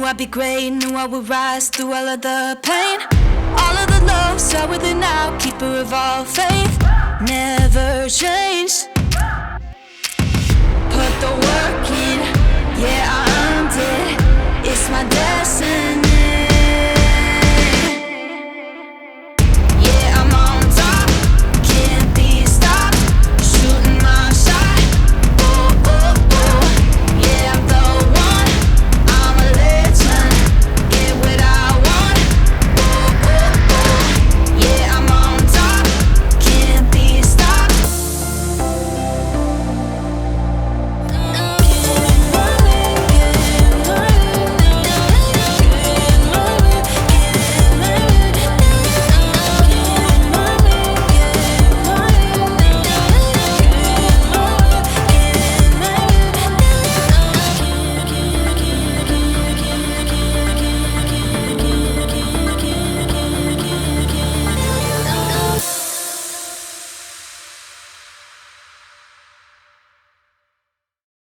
I'd be great, knew I would rise through all of the pain. All of the lows are within now, keeper of all faith, never changed. Put the work in, yeah, I earned it. It's my destiny.